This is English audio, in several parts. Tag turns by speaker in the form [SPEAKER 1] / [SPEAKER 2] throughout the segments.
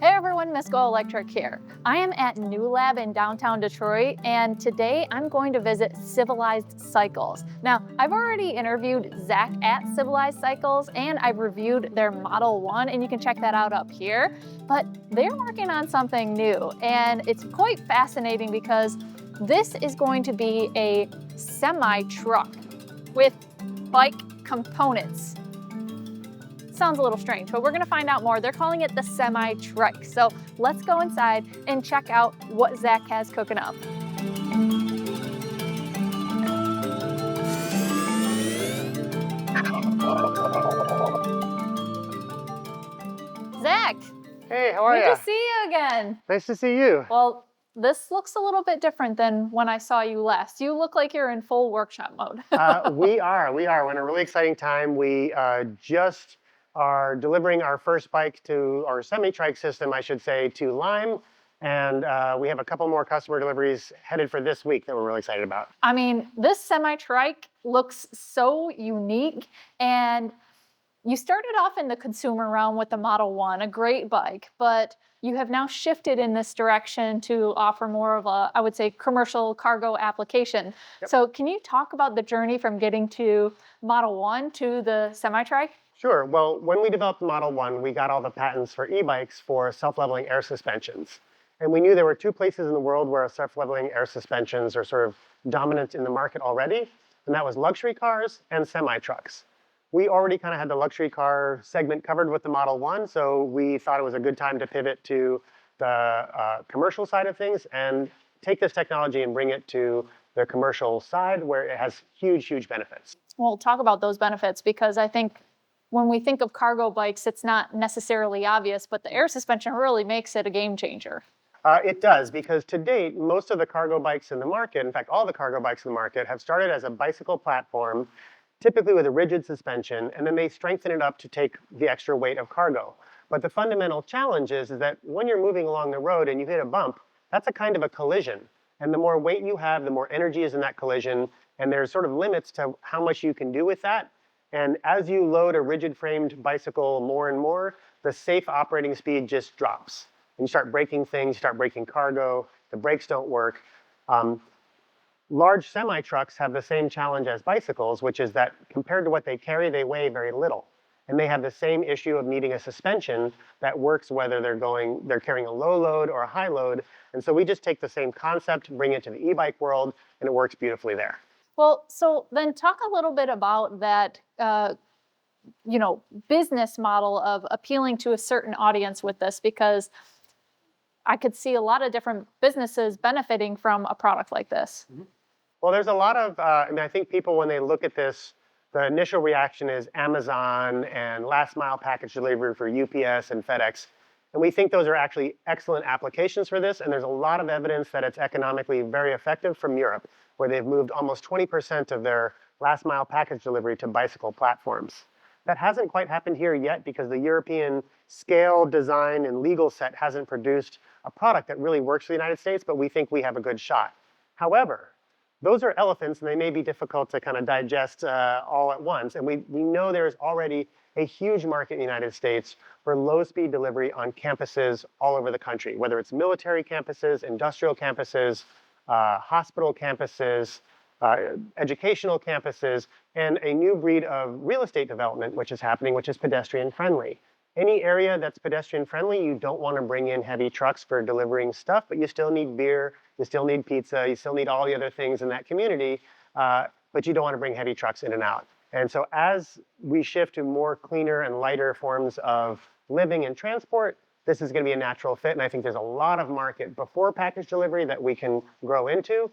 [SPEAKER 1] Hey everyone, Miss GoElectric here. I am at New Lab in downtown Detroit, and today I'm going to visit Civilized Cycles. Now, I've already interviewed Zach at Civilized Cycles, and I've reviewed their Model 1, and you can check that out up here. But they're working on something new, and it's quite fascinating because this is going to be a semi-truck with bike components. Sounds a little strange, but we're gonna find out more. They're calling it the Semi Trike. So let's go inside and check out what Zach has cooking up. Zach,
[SPEAKER 2] Hey, how are
[SPEAKER 1] good
[SPEAKER 2] you?
[SPEAKER 1] to see you again.
[SPEAKER 2] Nice to see you.
[SPEAKER 1] Well, this looks a little bit different than when I saw you last. You look like you're in full workshop mode.
[SPEAKER 2] We are. We're in a really exciting time. We just are delivering our first bike to our semi-trike system, I should say, to Lime. And we have a couple more customer deliveries headed for this week that we're really excited about.
[SPEAKER 1] I mean, this semi-trike looks so unique, and you started off in the consumer realm with the Model 1, a great bike, but you have now shifted in this direction to offer more of a, I would say, commercial cargo application.
[SPEAKER 2] Yep.
[SPEAKER 1] So can you talk about the journey from getting to Model 1 to the semi-trike?
[SPEAKER 2] Sure. Well, when we developed the Model 1, we got all the patents for e-bikes for self-leveling air suspensions. And we knew there were two places in the world where self-leveling air suspensions are sort of dominant in the market already, and that was luxury cars and semi-trucks. We already kind of had the luxury car segment covered with the Model 1, so we thought it was a good time to pivot to the commercial side of things and take this technology and bring it to the commercial side where it has huge, huge benefits.
[SPEAKER 1] Well, talk about those benefits, because I think when we think of cargo bikes, it's not necessarily obvious, but the air suspension really makes it a game changer.
[SPEAKER 2] It does, because to date, most of the cargo bikes in the market, in fact, all the cargo bikes in the market, have started as a bicycle platform, typically with a rigid suspension, and then they strengthen it up to take the extra weight of cargo. But the fundamental challenge is that when you're moving along the road and you hit a bump, that's a kind of a collision. And the more weight you have, the more energy is in that collision, and there's sort of limits to how much you can do with that. And as you load a rigid-framed bicycle more and more, the safe operating speed just drops. And you start breaking things, you start breaking cargo, the brakes don't work. Large semi-trucks have the same challenge as bicycles, which is that compared to what they carry, they weigh very little. And they have the same issue of needing a suspension that works whether they're carrying a low load or a high load. And so we just take the same concept, bring it to the e-bike world, and it works beautifully there.
[SPEAKER 1] Well, so then talk a little bit about that, business model of appealing to a certain audience with this, because I could see a lot of different businesses benefiting from a product like this.
[SPEAKER 2] Mm-hmm. Well, there's a lot of, I think people, when they look at this, the initial reaction is Amazon and last mile package delivery for UPS and FedEx. And we think those are actually excellent applications for this. And there's a lot of evidence that it's economically very effective from Europe, where they've moved almost 20% of their last mile package delivery to bicycle platforms. That hasn't quite happened here yet because the European scale, design, and legal set hasn't produced a product that really works for the United States, but we think we have a good shot. However, those are elephants, and they may be difficult to kind of digest all at once. And we know there's already a huge market in the United States for low-speed delivery on campuses all over the country, whether it's military campuses, industrial campuses, hospital campuses, educational campuses, and a new breed of real estate development which is happening, which is pedestrian friendly. Any area that's pedestrian friendly, you don't want to bring in heavy trucks for delivering stuff, but you still need beer, you still need pizza, you still need all the other things in that community, but you don't want to bring heavy trucks in and out. And so as we shift to more cleaner and lighter forms of living and transport, this is going to be a natural fit. And I think there's a lot of market before package delivery that we can grow into.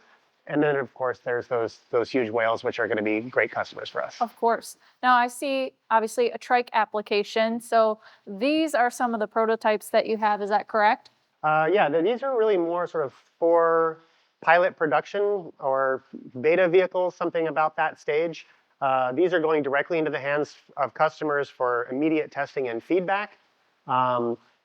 [SPEAKER 2] And then, of course, there's those huge whales, which are going to be great customers for us.
[SPEAKER 1] Of course. Now, I see, obviously, a trike application. So these are some of the prototypes that you have. Is that correct?
[SPEAKER 2] Yeah, these are really more sort of for pilot production or beta vehicles, something about that stage. These are going directly into the hands of customers for immediate testing and feedback.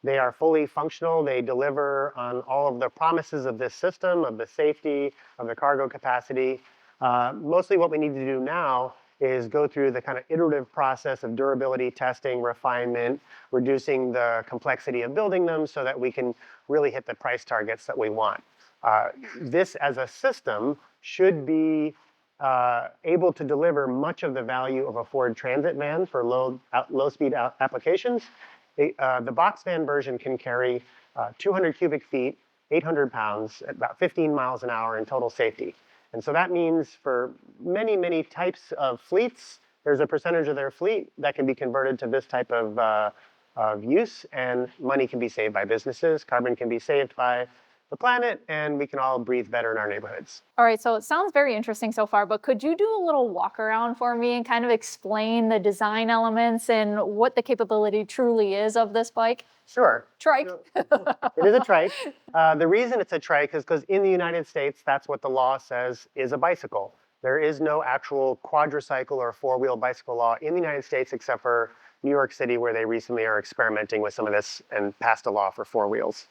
[SPEAKER 2] They are fully functional. They deliver on all of the promises of this system, of the safety, of the cargo capacity. Mostly what we need to do now is go through the kind of iterative process of durability testing, refinement, reducing the complexity of building them so that we can really hit the price targets that we want. This as a system should be able to deliver much of the value of a Ford Transit van for low-speed applications. The box van version can carry 200 cubic feet, 800 pounds, at about 15 miles an hour in total safety. And so that means for many, many types of fleets, there's a percentage of their fleet that can be converted to this type of use, and money can be saved by businesses, carbon can be saved by the planet, and we can all breathe better in our neighborhoods.
[SPEAKER 1] All right, so it sounds very interesting so far, but could you do a little walk around for me and kind of explain the design elements and what the capability truly is of this bike?
[SPEAKER 2] Sure.
[SPEAKER 1] Trike.
[SPEAKER 2] It is a trike. The reason it's a trike is because in the United States, that's what the law says is a bicycle. There is no actual quadricycle or four-wheel bicycle law in the United States except for New York City, where they recently are experimenting with some of this and passed a law for four wheels.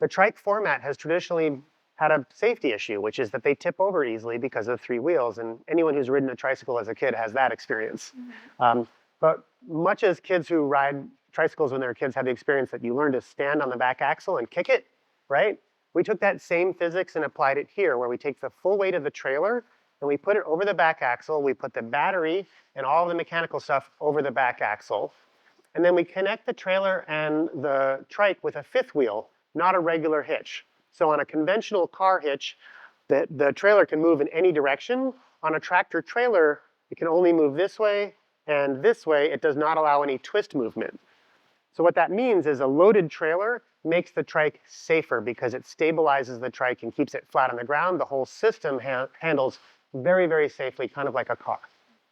[SPEAKER 2] The trike format has traditionally had a safety issue, which is that they tip over easily because of three wheels. And anyone who's ridden a tricycle as a kid has that experience. But much as kids who ride tricycles when they're kids have the experience that you learn to stand on the back axle and kick it, right? We took that same physics and applied it here, where we take the full weight of the trailer and we put it over the back axle. We put the battery and all the mechanical stuff over the back axle. And then we connect the trailer and the trike with a fifth wheel, not a regular hitch. So on a conventional car hitch, the trailer can move in any direction. On a tractor trailer, it can only move this way and this way. It does not allow any twist movement. So what that means is a loaded trailer makes the trike safer because it stabilizes the trike and keeps it flat on the ground. The whole system handles very, very safely, kind of like a car.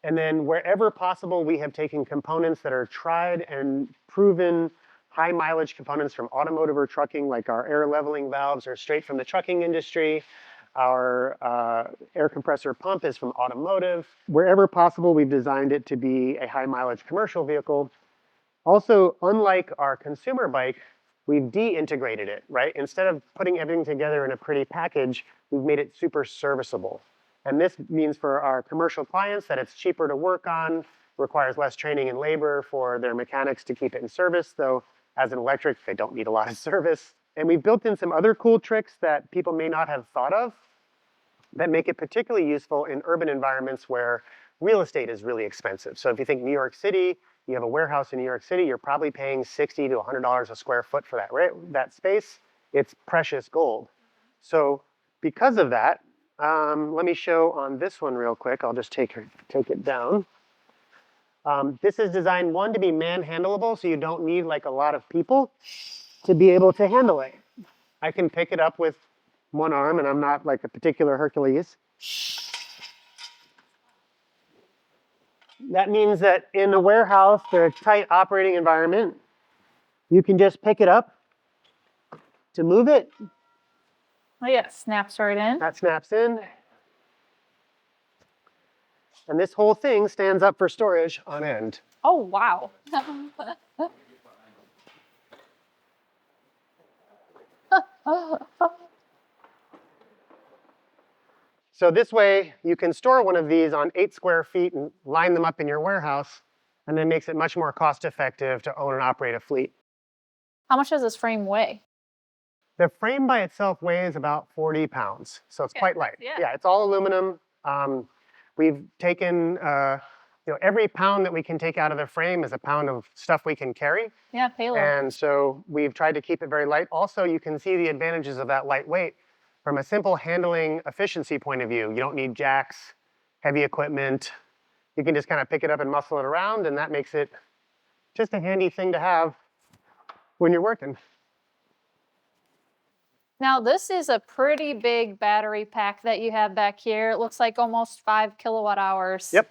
[SPEAKER 2] And then wherever possible, we have taken components that are tried and proven high mileage components from automotive or trucking, like our air leveling valves are straight from the trucking industry. Our air compressor pump is from automotive. Wherever possible, we've designed it to be a high mileage commercial vehicle. Also, unlike our consumer bike, we've de-integrated it, right? Instead of putting everything together in a pretty package, we've made it super serviceable. And this means for our commercial clients that it's cheaper to work on, requires less training and labor for their mechanics to keep it in service, though as an electric, they don't need a lot of service. And we've built in some other cool tricks that people may not have thought of that make it particularly useful in urban environments where real estate is really expensive. So if you think New York City, you have a warehouse in New York City, you're probably paying $60 to $100 a square foot for that space. It's precious gold. So because of that, let me show on this one real quick. I'll just take it down. This is designed, one, to be manhandleable, so you don't need like a lot of people to be able to handle it. I can pick it up with one arm, and I'm not like a particular Hercules. That means that in a warehouse or a tight operating environment, you can just pick it up to move it.
[SPEAKER 1] Oh yeah, it snaps right in.
[SPEAKER 2] That snaps in. And this whole thing stands up for storage on end.
[SPEAKER 1] Oh, wow.
[SPEAKER 2] So this way, you can store one of these on 8 square feet and line them up in your warehouse, and then makes it much more cost-effective to own and operate a fleet.
[SPEAKER 1] How much does this frame weigh?
[SPEAKER 2] The frame by itself weighs about 40 pounds, so it's quite light.
[SPEAKER 1] Yeah.
[SPEAKER 2] It's all aluminum. We've taken, every pound that we can take out of the frame is a pound of stuff we can carry.
[SPEAKER 1] Yeah, payload.
[SPEAKER 2] And so we've tried to keep it very light. Also, you can see the advantages of that lightweight from a simple handling efficiency point of view. You don't need jacks, heavy equipment. You can just kind of pick it up and muscle it around, and that makes it just a handy thing to have when you're working.
[SPEAKER 1] Now, this is a pretty big battery pack that you have back here. It looks like almost 5 kilowatt hours.
[SPEAKER 2] Yep.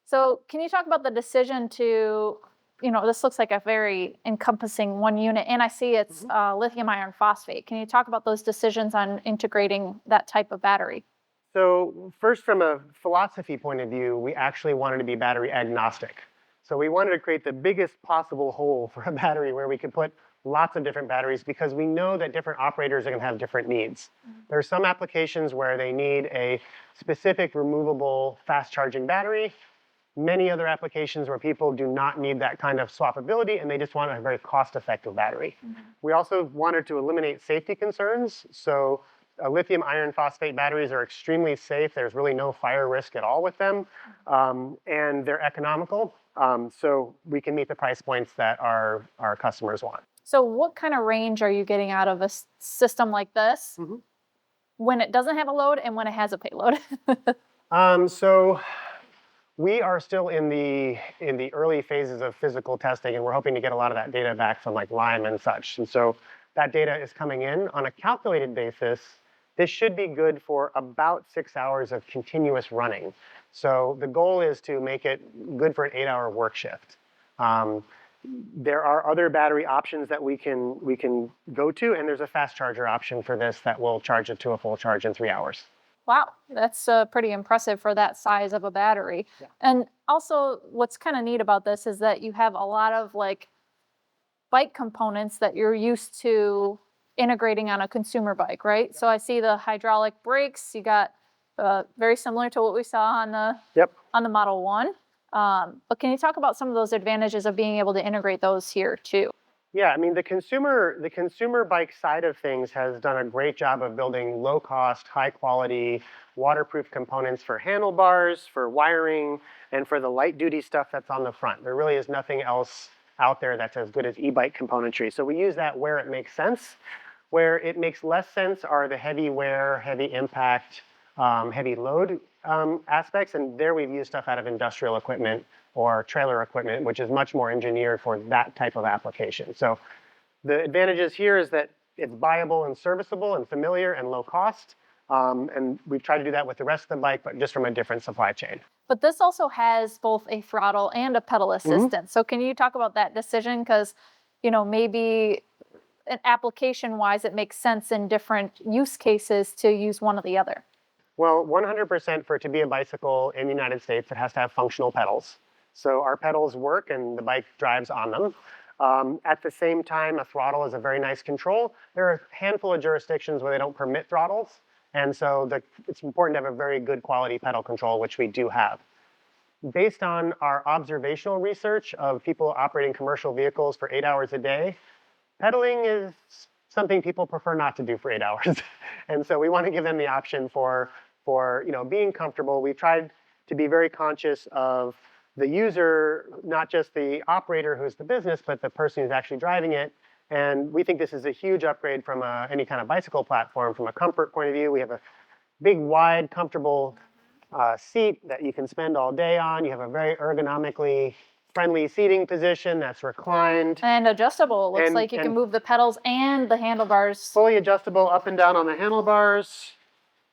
[SPEAKER 1] So can you talk about the decision to, this looks like a very encompassing one unit, and I see it's lithium iron phosphate. Can you talk about those decisions on integrating that type of battery?
[SPEAKER 2] So first, from a philosophy point of view, we actually wanted to be battery agnostic. So we wanted to create the biggest possible hole for a battery where we could put lots of different batteries, because we know that different operators are going to have different needs. There are some applications where they need a specific removable fast charging battery, many other applications where people do not need that kind of swappability and they just want a very cost-effective battery. We also wanted to eliminate safety concerns. So lithium iron phosphate batteries are extremely safe. There's really no fire risk at all with them. And they're economical. So we can meet the price points that our customers want.
[SPEAKER 1] So what kind of range are you getting out of a system like this when it doesn't have a load and when it has a payload?
[SPEAKER 2] So we are still in the early phases of physical testing, and we're hoping to get a lot of that data back from like Lime and such. And so that data is coming in on a calculated basis. This should be good for about 6 hours of continuous running. So the goal is to make it good for an 8-hour work shift. There are other battery options that we can go to, and there's a fast charger option for this that will charge it to a full charge in 3 hours.
[SPEAKER 1] Wow, that's pretty impressive for that size of a battery.
[SPEAKER 2] Yeah.
[SPEAKER 1] And also, what's kind of neat about this is that you have a lot of like bike components that you're used to integrating on a consumer bike, right? Yep. So I see the hydraulic brakes. You got very similar to what we saw on the Model 1. But can you talk about some of those advantages of being able to integrate those here too?
[SPEAKER 2] Yeah, I mean, the consumer bike side of things has done a great job of building low-cost, high-quality, waterproof components for handlebars, for wiring, and for the light-duty stuff that's on the front. There really is nothing else out there that's as good as e-bike componentry. So we use that where it makes sense. Where it makes less sense are the heavy wear, heavy impact, heavy load aspects, and there we've used stuff out of industrial equipment or trailer equipment, which is much more engineered for that type of application. So the advantages here is that it's buyable and serviceable and familiar and low cost. And we've tried to do that with the rest of the bike, but just from a different supply chain.
[SPEAKER 1] But this also has both a throttle and a pedal assistance. So can you talk about that decision? Because, maybe application-wise, it makes sense in different use cases to use one or the other.
[SPEAKER 2] Well, 100% for it to be a bicycle in the United States, it has to have functional pedals. So our pedals work and the bike drives on them. At the same time, a throttle is a very nice control. There are a handful of jurisdictions where they don't permit throttles. And so it's important to have a very good quality pedal control, which we do have. Based on our observational research of people operating commercial vehicles for 8 hours a day, pedaling is something people prefer not to do for 8 hours. And so we want to give them the option for being comfortable. We've tried to be very conscious of the user, not just the operator who's the business, but the person who's actually driving it. And we think this is a huge upgrade from any kind of bicycle platform. From a comfort point of view, we have a big, wide, comfortable seat that you can spend all day on. You have a very ergonomically friendly seating position that's reclined.
[SPEAKER 1] And adjustable. It looks like you can move the pedals and the handlebars.
[SPEAKER 2] Fully adjustable up and down on the handlebars,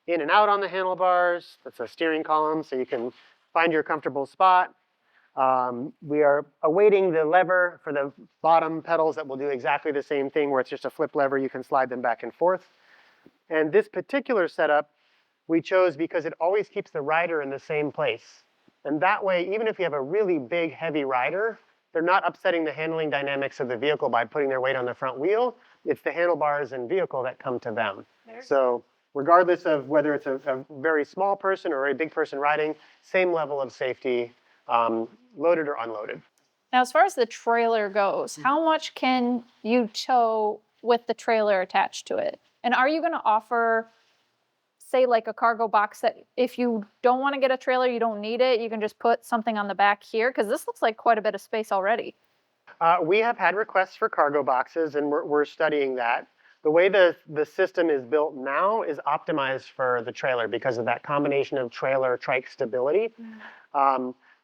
[SPEAKER 2] in and out on the handlebars. That's a steering column, so you can find your comfortable spot. We are awaiting the lever for the bottom pedals that will do exactly the same thing, where it's just a flip lever. You can slide them back and forth. And this particular setup we chose because it always keeps the rider in the same place. And that way, even if you have a really big, heavy rider, they're not upsetting the handling dynamics of the vehicle by putting their weight on the front wheel. It's the handlebars and vehicle that come to them. So regardless of whether it's a very small person or a big person riding, same level of safety, loaded or unloaded.
[SPEAKER 1] Now, as far as the trailer goes, how much can you tow with the trailer attached to it? And are you going to offer, say, like a cargo box that if you don't want to get a trailer, you don't need it, you can just put something on the back here? Because this looks like quite a bit of space already.
[SPEAKER 2] We have had requests for cargo boxes, and we're studying that. The way the system is built now is optimized for the trailer because of that combination of trailer trike stability.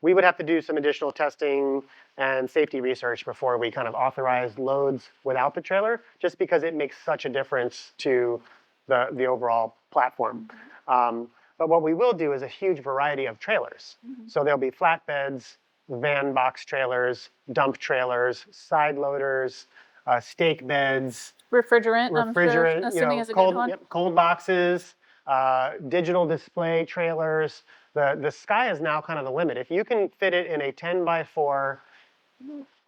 [SPEAKER 2] We would have to do some additional testing and safety research before we kind of authorize loads without the trailer, just because it makes such a difference to the overall platform. But what we will do is a huge variety of trailers. So there'll be flatbeds, van box trailers, dump trailers, side loaders, stake beds,
[SPEAKER 1] refrigerant, I'm sure, assuming is a good one.
[SPEAKER 2] Cold boxes, digital display trailers. The sky is now kind of the limit. If you can fit it in a 10x4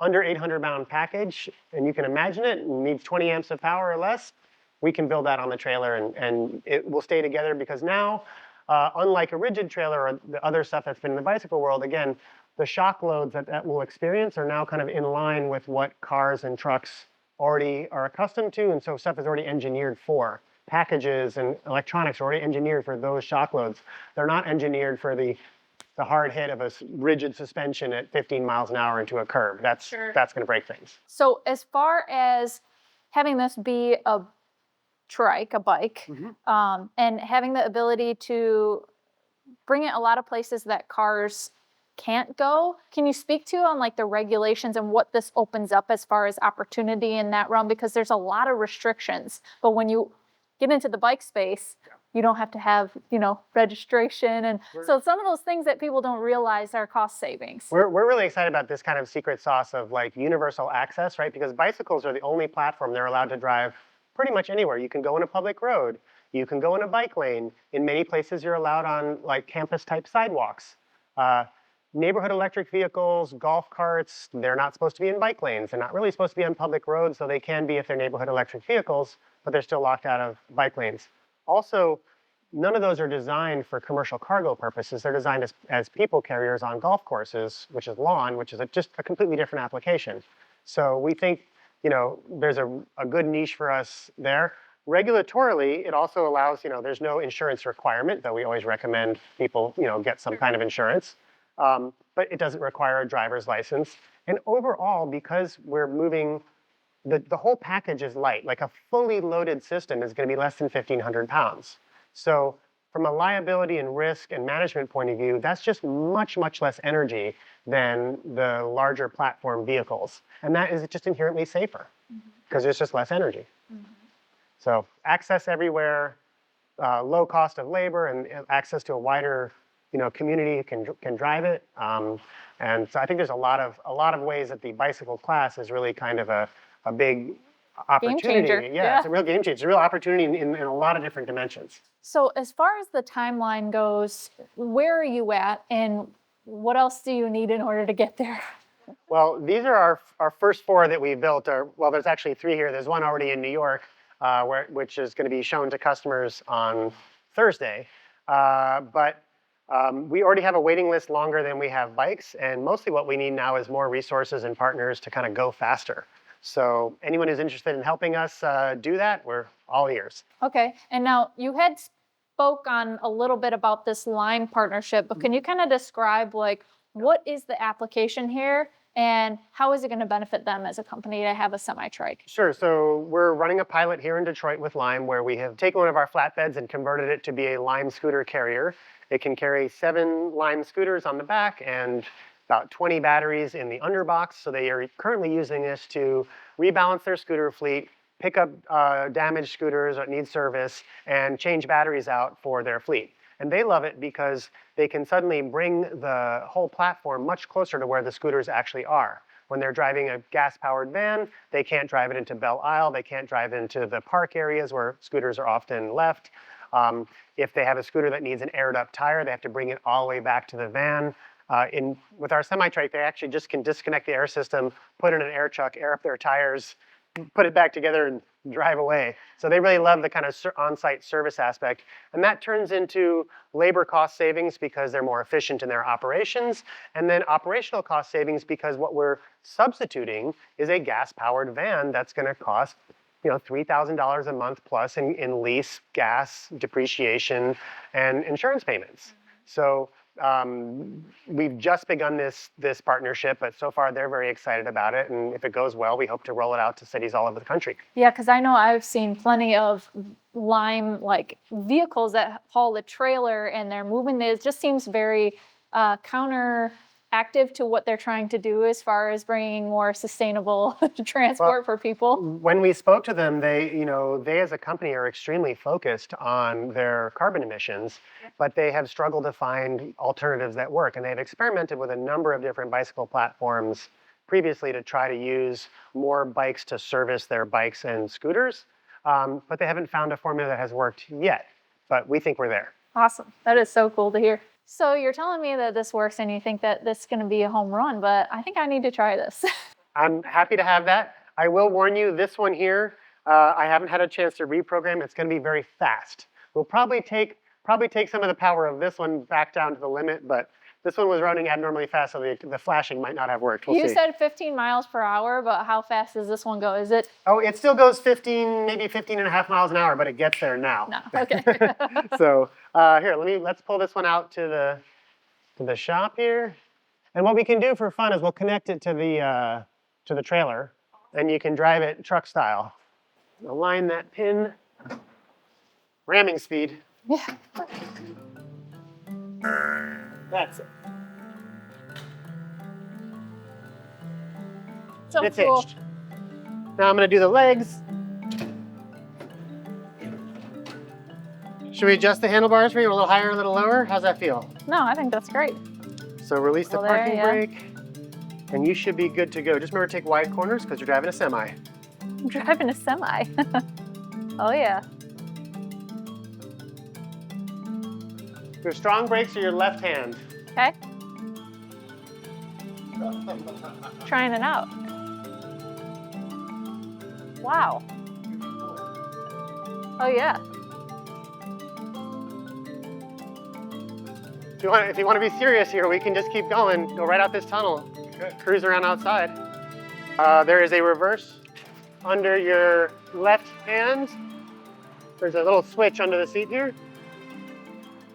[SPEAKER 2] under 800-pound package, and you can imagine it, and needs 20 amps of power or less, we can build that on the trailer, and it will stay together because now, unlike a rigid trailer or the other stuff that's been in the bicycle world, again, the shock loads that we'll experience are now kind of in line with what cars and trucks already are accustomed to, and so stuff is already engineered for. Packages and electronics are already engineered for those shock loads. They're not engineered for the hard hit of a rigid suspension at 15 miles an hour into a curb. That's going to break things.
[SPEAKER 1] So as far as having this be a trike, a bike, and having the ability to bring it a lot of places that cars can't go, can you speak to on like the regulations and what this opens up as far as opportunity in that realm? Because there's a lot of restrictions, but when you get into the bike space, you don't have to have, registration. And so some of those things that people don't realize are cost savings.
[SPEAKER 2] We're really excited about this kind of secret sauce of like universal access, right? Because bicycles are the only platform they're allowed to drive pretty much anywhere. You can go on a public road. You can go in a bike lane. In many places, you're allowed on like campus-type sidewalks. Neighborhood electric vehicles, golf carts, they're not supposed to be in bike lanes. They're not really supposed to be on public roads, though they can be if they're neighborhood electric vehicles, but they're still locked out of bike lanes. Also, none of those are designed for commercial cargo purposes. They're designed as people carriers on golf courses, which is lawn, which is just a completely different application. So we think, there's a good niche for us there. Regulatorily, it also allows, there's no insurance requirement, though we always recommend people, get some kind of insurance. But it doesn't require a driver's license. And overall, because we're moving, the whole package is light. Like a fully loaded system is going to be less than 1,500 pounds. So from a liability and risk and management point of view, that's just much, much less energy than the larger platform vehicles. And that is just inherently safer because there's just less energy. So access everywhere, low cost of labor, and access to a wider community can drive it. And so I think there's a lot of ways that the bicycle class is really kind of a big opportunity.
[SPEAKER 1] Game changer.
[SPEAKER 2] Yeah, it's a real game changer. It's a real opportunity in a lot of different dimensions.
[SPEAKER 1] So as far as the timeline goes, where are you at and what else do you need in order to get there?
[SPEAKER 2] Well, these are our first 4 that we built. Well, there's actually 3 here. There's one already in New York, which is going to be shown to customers on Thursday. But we already have a waiting list longer than we have bikes, and mostly what we need now is more resources and partners to kind of go faster. So anyone who's interested in helping us do that, we're all ears.
[SPEAKER 1] Okay, and now you had spoke on a little bit about this Lime partnership, but can you kind of describe like what is the application here and how is it going to benefit them as a company to have a semi-trike?
[SPEAKER 2] Sure, so we're running a pilot here in Detroit with Lime where we have taken one of our flatbeds and converted it to be a Lime scooter carrier. It can carry 7 Lime scooters on the back and about 20 batteries in the underbox. So they are currently using this to rebalance their scooter fleet, pick up damaged scooters that need service, and change batteries out for their fleet. And they love it because they can suddenly bring the whole platform much closer to where the scooters actually are. When they're driving a gas-powered van, they can't drive it into Belle Isle. They can't drive into the park areas where scooters are often left. If they have a scooter that needs an aired-up tire, they have to bring it all the way back to the van. With our semi-trike, they actually just can disconnect the air system, put in an air chuck, air up their tires, put it back together, and drive away. So they really love the kind of on-site service aspect. And that turns into labor cost savings because they're more efficient in their operations, and then operational cost savings because what we're substituting is a gas-powered van that's going to cost $3,000 a month plus in lease, gas, depreciation, and insurance payments. So we've just begun this partnership, but so far they're very excited about it. And if it goes well, we hope to roll it out to cities all over the country.
[SPEAKER 1] Yeah, because I know I've seen plenty of Lime like vehicles that haul the trailer and they're moving. It just seems very counteractive to what they're trying to do as far as bringing more sustainable transport for people.
[SPEAKER 2] When we spoke to them, they as a company are extremely focused on their carbon emissions, but they have struggled to find alternatives that work. And they've experimented with a number of different bicycle platforms previously to try to use more bikes to service their bikes and scooters, but they haven't found a formula that has worked yet. But we think we're there.
[SPEAKER 1] Awesome. That is so cool to hear. So you're telling me that this works and you think that this is going to be a home run, but I think I need to try this.
[SPEAKER 2] I'm happy to have that. I will warn you, this one here, I haven't had a chance to reprogram. It's going to be very fast. We'll probably take some of the power of this one back down to the limit, but This one was running abnormally fast, so the flashing might not have worked. We'll
[SPEAKER 1] You
[SPEAKER 2] see.
[SPEAKER 1] said 15 miles per hour, but how fast does this one go? Is it?
[SPEAKER 2] Oh, it still goes 15, maybe 15 and a half miles an hour, but it gets there now.
[SPEAKER 1] No, okay.
[SPEAKER 2] So here, let's pull this one out to the shop here. And what we can do for fun is we'll connect it to the trailer, and you can drive it truck style. Align that pin. Ramming speed.
[SPEAKER 1] Yeah.
[SPEAKER 2] That's it.
[SPEAKER 1] So
[SPEAKER 2] It's
[SPEAKER 1] cool.
[SPEAKER 2] hitched. Now I'm going to do the legs. Should we adjust the handlebars for you a little higher, a little lower? How's that feel?
[SPEAKER 1] No, I think that's great.
[SPEAKER 2] So release the
[SPEAKER 1] Well, there,
[SPEAKER 2] parking
[SPEAKER 1] yeah.
[SPEAKER 2] brake, and you should be good to go. Just remember to take wide corners because you're driving a semi.
[SPEAKER 1] I'm driving a semi. Oh yeah.
[SPEAKER 2] Your strong brakes are your left hand.
[SPEAKER 1] Okay. Trying it out. Wow. Oh yeah.
[SPEAKER 2] If you want to be serious here, we can just keep going. Go right out this tunnel. Cruise around outside. There is a reverse under your left hand. There's a little switch under the seat here.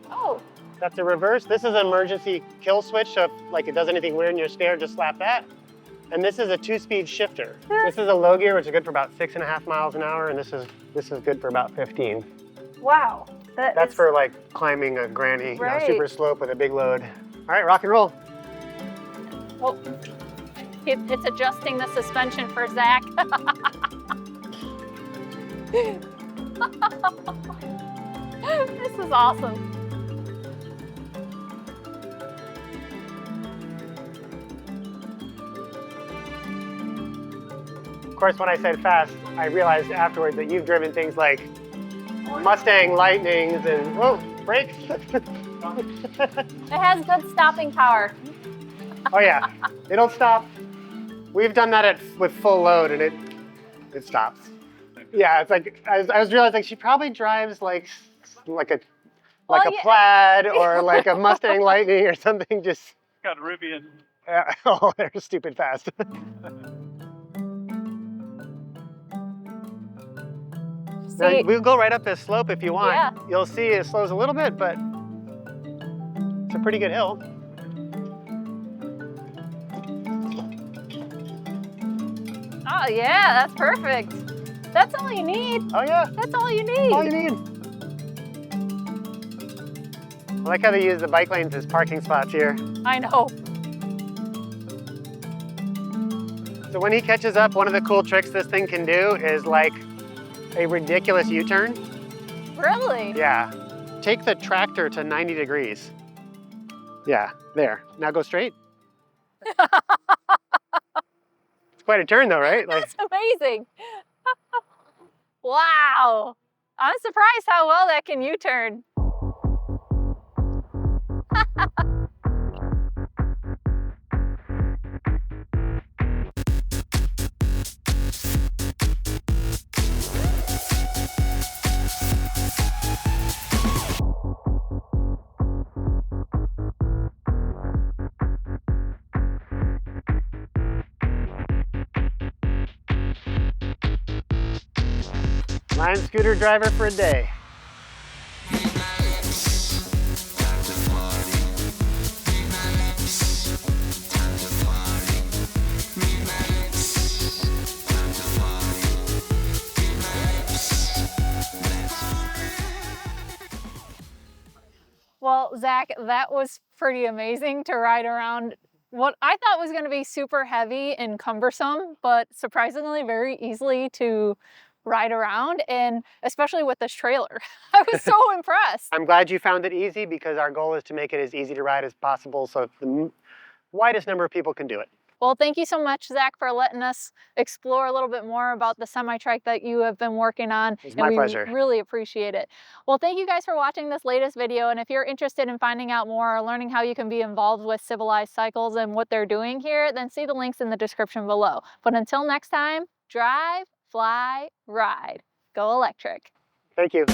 [SPEAKER 1] Oh.
[SPEAKER 2] That's a reverse. This is an emergency kill switch, so if like it does anything weird and you're scared, just slap that. And this is a 2-speed shifter. This is a low gear, which is good for about 6.5 miles an hour, and this is good for about 15.
[SPEAKER 1] Wow.
[SPEAKER 2] That's for like climbing a granny,
[SPEAKER 1] Right.
[SPEAKER 2] super slope with a big load. All right, rock and roll.
[SPEAKER 1] Oh. It's adjusting the suspension for Zach. This is awesome.
[SPEAKER 2] Of course, when I said fast, I realized afterwards that you've driven things like Mustang Lightnings and, whoa, brakes.
[SPEAKER 1] It has good stopping power.
[SPEAKER 2] Oh yeah, it'll stop. We've done that with full load and it stops. Yeah, it's like, I was realizing she probably drives like a Plaid or like a Mustang Lightning or something, just.
[SPEAKER 3] Got a Rivian.
[SPEAKER 2] Oh, they're stupid fast. Now, we'll go right up this slope if you want.
[SPEAKER 1] Yeah.
[SPEAKER 2] You'll see it slows a little bit, but it's a pretty good hill.
[SPEAKER 1] Oh yeah, that's perfect. That's all you need.
[SPEAKER 2] Oh yeah,
[SPEAKER 1] That's all you need.
[SPEAKER 2] all you need. I like how they use the bike lanes as parking spots here.
[SPEAKER 1] I know.
[SPEAKER 2] So when he catches up, one of the cool tricks this thing can do is like a ridiculous U-turn.
[SPEAKER 1] Really?
[SPEAKER 2] Yeah. Take the tractor to 90 degrees. Yeah, there. Now go straight. It's quite a turn though, right? Like,
[SPEAKER 1] That's amazing. Wow. I'm surprised how well that can U-turn.
[SPEAKER 2] Lion scooter driver for a day.
[SPEAKER 1] Well, Zach, that was pretty amazing to ride around what I thought was going to be super heavy and cumbersome, but surprisingly very easily to ride around, and especially with this trailer. I was so impressed.
[SPEAKER 2] I'm glad you found it easy because our goal is to make it as easy to ride as possible so the widest number of people can do it.
[SPEAKER 1] Well, thank you so much, Zach, for letting us explore a little bit more about the semi-trike that you have been working on.
[SPEAKER 2] It's my pleasure.
[SPEAKER 1] We really appreciate it. Well, thank you guys for watching this latest video. And if you're interested in finding out more or learning how you can be involved with Civilized Cycles and what they're doing here, then see the links in the description below. But until next time, drive, fly, ride. Go electric.
[SPEAKER 2] Thank you.